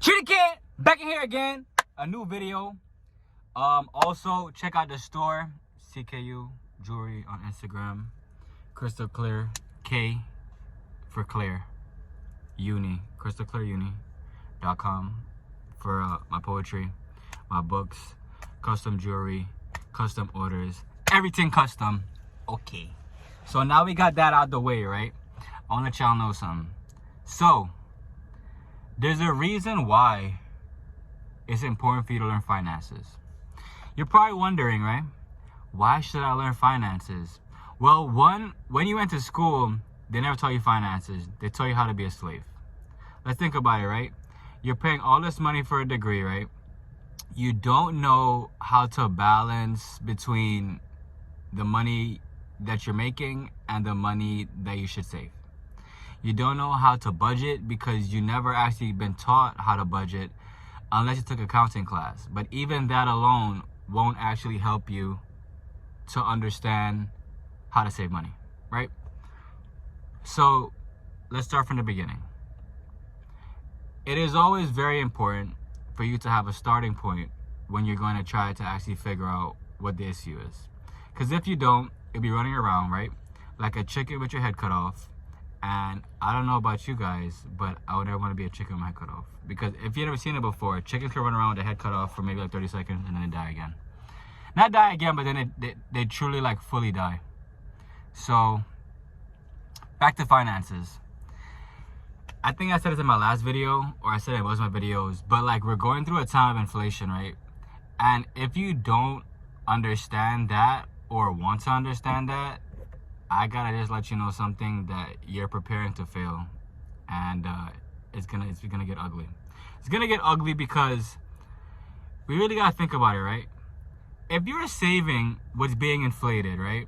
Kitty Kid back in here again. A new video. Also check out the store, CKU Jewelry on Instagram. Crystal Clear, K for Clear, Uni, crystalclearuni.com for my poetry, my books, custom jewelry, custom orders, everything custom. Okay. So now we got that out the way, right? I want to let y'all know something. So, there's a reason why it's important for you to learn finances. You're probably wondering, right? Why should I learn finances? Well, one, when you went to school, they never taught you finances. They taught you how to be a slave. Let's think about it, right? You're paying all this money for a degree, right? You don't know how to balance between the money that you're making and the money that you should save. You don't know how to budget because you never actually been taught how to budget unless you took accounting class. But even that alone won't actually help you to understand how to save money, right? So let's start from the beginning. It is always very important for you to have a starting point when you're going to try to actually figure out what the issue is. Because if you don't, you'll be running around, right? Like a chicken with your head cut off. And I don't know about you guys, but I would never want to be a chicken with my head cut off. Because if you've never seen it before, chickens can run around with their head cut off for maybe like 30 seconds and then they die again. Not die again, but then they truly like fully die. So, back to finances. I think I said it in my last video, or I said it was my videos, but like we're going through a time of inflation, right? And if you don't understand that or want to understand that, I gotta just let you know something that you're preparing to fail, and it's gonna get ugly. It's gonna get ugly because we really gotta think about it, right? If you're saving what's being inflated, right?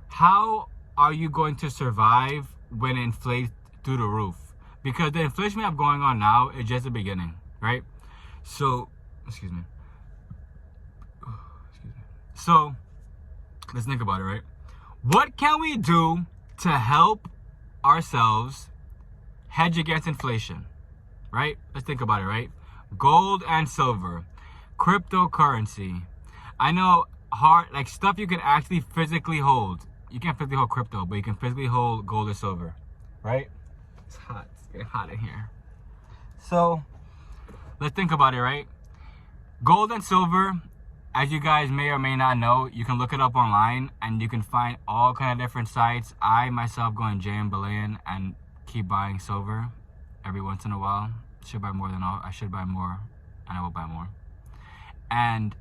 How are you going to survive when it inflates through the roof? Because the inflation we have going on now is just the beginning, right? So, excuse me. So, let's think about it, right? What can we do to help ourselves hedge against inflation, right? Let's think about it, right? Gold and silver, cryptocurrency. I know hard, like stuff you can actually physically hold. You can't physically hold crypto, but you can physically hold gold or silver, right? It's hot. It's getting hot in here. So, let's think about it, right? Gold and silver, as you guys may or may not know, you can look it up online and you can find all kind of different sites. I myself go in JM Bullion and keep buying silver every once in a while. I should buy more and I will buy more. And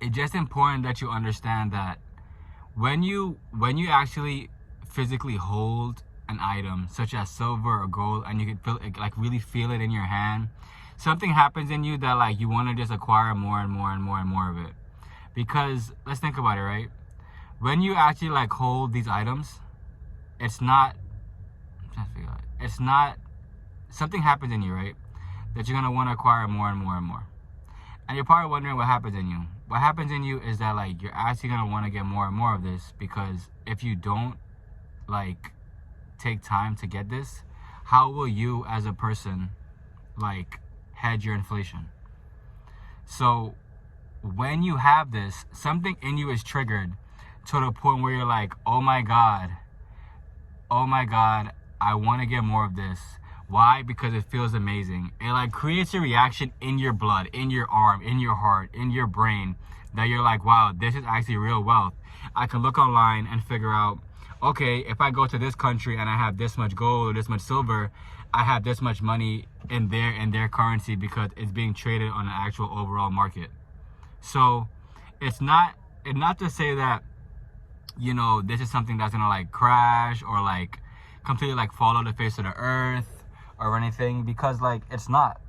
it's just important that you understand that when you actually physically hold an item such as silver or gold and you can feel it, like really feel it in your hand, something happens in you that like you want to just acquire more and more and more and more of it. Because let's think about it, right? When you actually like hold these items, something happens in you, right? That you're gonna want to acquire more and more and more. And you're probably wondering what happens in you. What happens in you is that like you're actually gonna want to get more and more of this, because if you don't like take time to get this, how will you as a person like hedge your inflation? So when you have this, something in you is triggered to the point where you're like, oh my god, I want to get more of this. Why? Because it feels amazing. It like creates a reaction in your blood, in your arm, in your heart, in your brain, that you're like, wow, this is actually real wealth. I can look online and figure out, okay, if I go to this country and I have this much gold or this much silver, I have this much money in their currency because it's being traded on an actual overall market. So it's not to say that, you know, this is something that's gonna like crash or like completely like fall on the face of the earth or anything, because like it's not.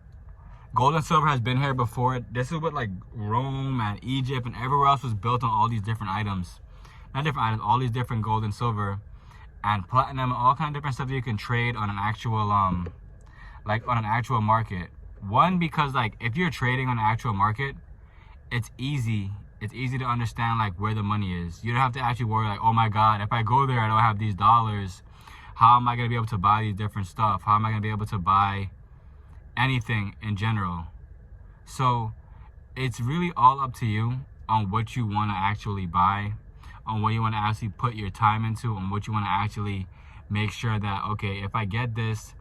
Gold and silver has been here before. This is what like Rome and Egypt and everywhere else was built on all these different items. Not different items, all these different gold and silver and platinum and all kind of different stuff that you can trade on an actual like on an actual market. One, because like if you're trading on an actual market, it's easy to understand like where the money is. You don't have to actually worry like, oh my god, if I go there I don't have these dollars, how am I going to be able to buy these different stuff? How am I going to be able to buy anything in general. So it's really all up to you on what you want to actually buy, on what you want to actually put your time into, on what you want to actually make sure that, okay, if I get this,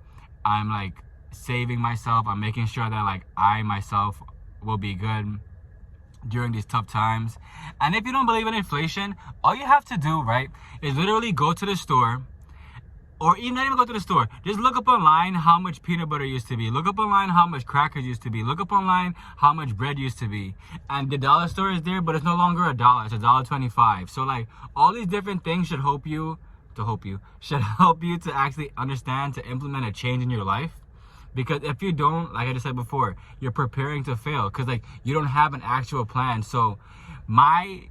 I'm like saving myself, I'm making sure that like I myself will be good during these tough times. And if you don't believe in inflation, all you have to do, right, is literally go to the store, or even not even go to the store. Just look up online how much peanut butter used to be. Look up online how much crackers used to be. Look up online how much bread used to be. And the dollar store is there, but it's no longer $1. It's $1.25. So like all these different things should help you to actually understand, to implement a change in your life. Because if you don't, like I just said before, you're preparing to fail, because like you don't have an actual plan. So my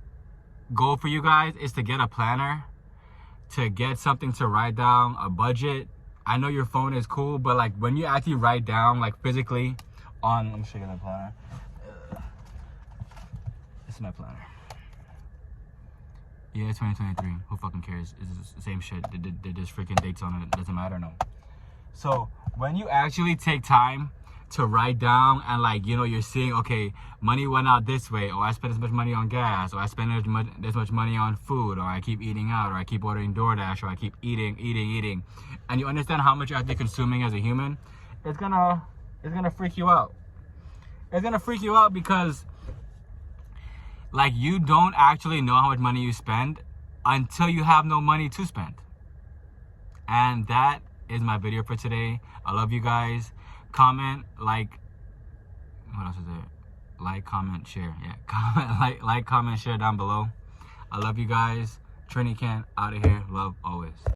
goal for you guys is to get a planner, to get something to write down, a budget. I know your phone is cool, but like when you actually write down like physically on, let me show you the planner. This is my planner. Yeah, it's 2023. Who fucking cares? It's the same shit. There's freaking dates on it. It doesn't matter, no. So when you actually take time to write down and like, you know, you're seeing, okay, money went out this way, or I spent this much money on gas, or I spent this much money on food, or I keep eating out, or I keep ordering DoorDash, or I keep eating, and you understand how much you're actually consuming as a human, it's gonna freak you out. It's gonna freak you out because like you don't actually know how much money you spend until you have no money to spend. And that is my video for today. I love you guys. Comment, like, what else is there? Like, comment, share. Yeah, comment, like, comment, share down below. I love you guys. Trini Can out of here. Love always.